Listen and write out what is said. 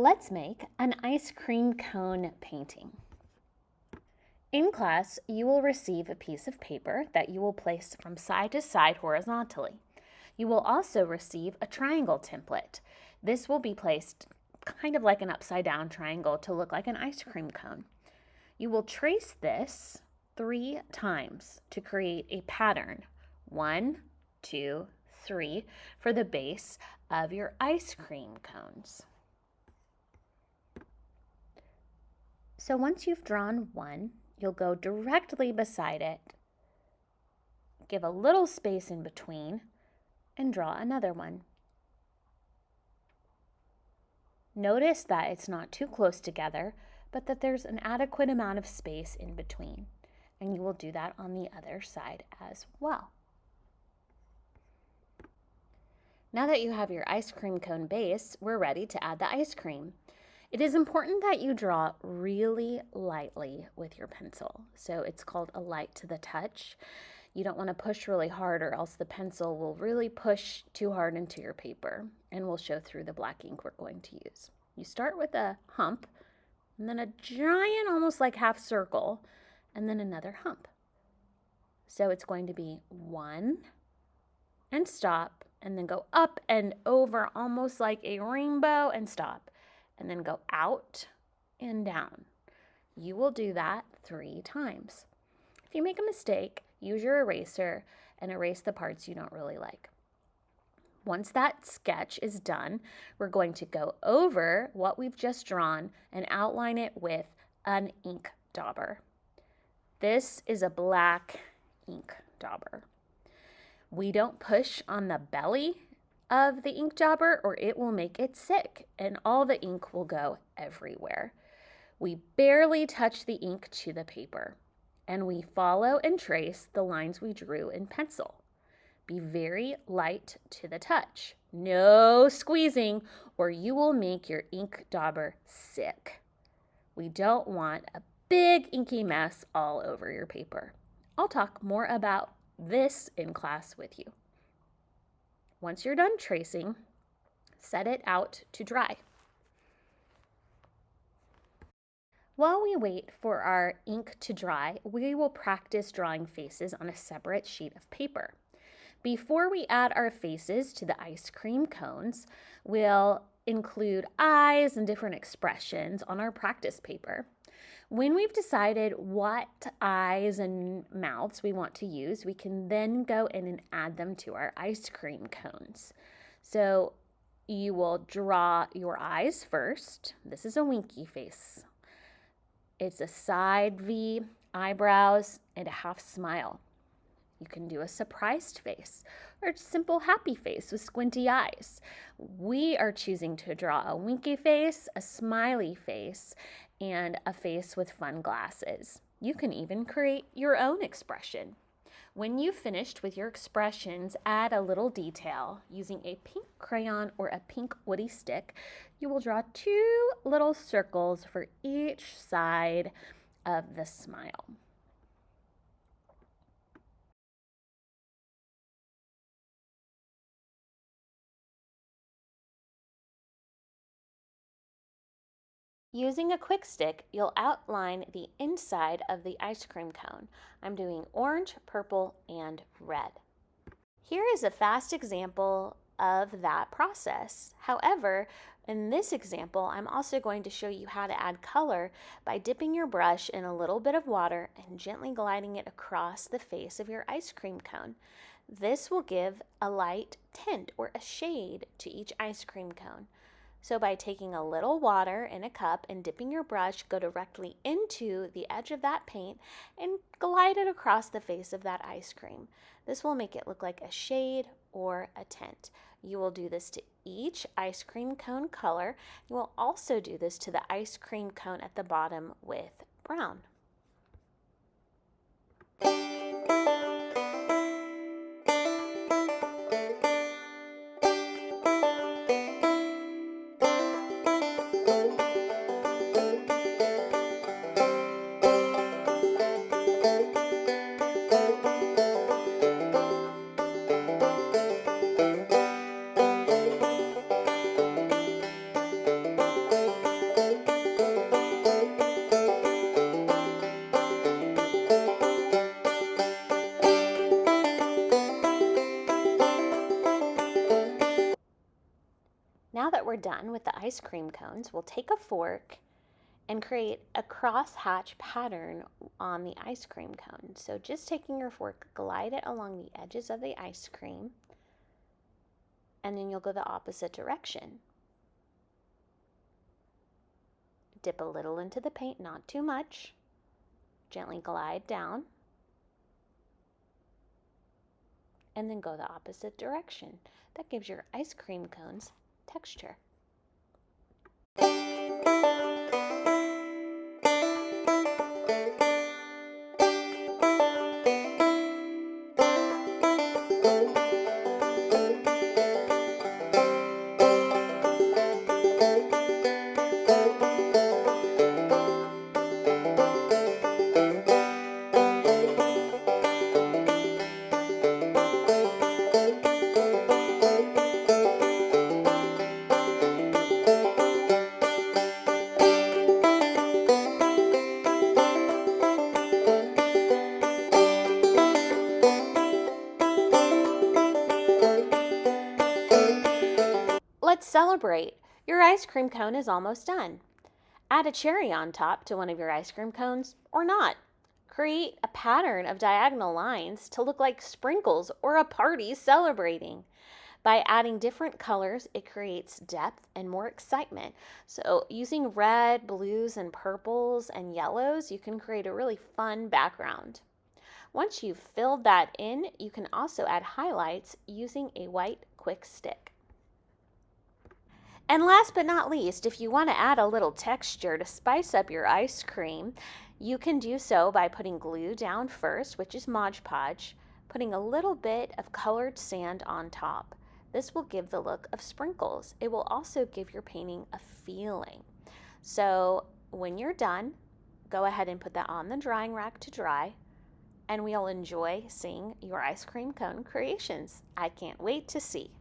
Let's make an ice cream cone painting. In class, you will receive a piece of paper that you will place from side to side horizontally. You will also receive a triangle template. This will be placed kind of like an upside down triangle to look like an ice cream cone. You will trace this 3 times to create a pattern. 1, 2, 3 for the base of your ice cream cones. So once you've drawn one, you'll go directly beside it, give a little space in between, and draw another one. Notice that it's not too close together, but that there's an adequate amount of space in between. And you will do that on the other side as well. Now that you have your ice cream cone base, we're ready to add the ice cream. It is important that you draw really lightly with your pencil. So it's called a light to the touch. You don't want to push really hard or else the pencil will really push too hard into your paper and will show through the black ink we're going to use. You start with a hump and then a giant, almost like half circle, and then another hump. So it's going to be 1 and stop, and then go up and over almost like a rainbow and stop, and then go out and down. You will do that 3 times. If you make a mistake, use your eraser and erase the parts you don't really like. Once that sketch is done, we're going to go over what we've just drawn and outline it with an ink dauber. This is a black ink dauber. We don't push on the belly of the ink dauber or it will make it sick and all the ink will go everywhere. We barely touch the ink to the paper and we follow and trace the lines we drew in pencil. Be very light to the touch. No squeezing or you will make your ink dauber sick. We don't want a big inky mess all over your paper. I'll talk more about this in class with you. Once you're done tracing, set it out to dry. While we wait for our ink to dry, we will practice drawing faces on a separate sheet of paper. Before we add our faces to the ice cream cones, we'll include eyes and different expressions on our practice paper. When we've decided what eyes and mouths we want to use, we can then go in and add them to our ice cream cones. So you will draw your eyes first. This is a winky face. It's a side V, eyebrows, and a half smile. You can do a surprised face or a simple happy face with squinty eyes. We are choosing to draw a winky face, a smiley face, and a face with fun glasses. You can even create your own expression. When you've finished with your expressions, add a little detail. Using a pink crayon or a pink woody stick, you will draw 2 little circles for each side of the smile. Using a quick stick, you'll outline the inside of the ice cream cone. I'm doing orange, purple, and red. Here is a fast example of that process. However, in this example, I'm also going to show you how to add color by dipping your brush in a little bit of water and gently gliding it across the face of your ice cream cone. This will give a light tint or a shade to each ice cream cone. So by taking a little water in a cup and dipping your brush, go directly into the edge of that paint and glide it across the face of that ice cream. This will make it look like a shade or a tint. You will do this to each ice cream cone color. You will also do this to the ice cream cone at the bottom with brown. done with the ice cream cones, we'll take a fork and create a crosshatch pattern on the ice cream cone. So just taking your fork, glide it along the edges of the ice cream, and then you'll go the opposite direction. Dip a little into the paint, not too much. Gently glide down, and then go the opposite direction. That gives your ice cream cones texture. Let's celebrate! Your ice cream cone is almost done. Add a cherry on top to one of your ice cream cones, or not. Create a pattern of diagonal lines to look like sprinkles or a party celebrating. By adding different colors, it creates depth and more excitement. So using red, blues, and purples and yellows, you can create a really fun background. Once you've filled that in, you can also add highlights using a white quick stick. And last but not least, if you want to add a little texture to spice up your ice cream, you can do so by putting glue down first, which is Mod Podge, putting a little bit of colored sand on top. This will give the look of sprinkles. It will also give your painting a feeling. So when you're done, go ahead and put that on the drying rack to dry, and we'll enjoy seeing your ice cream cone creations. I can't wait to see.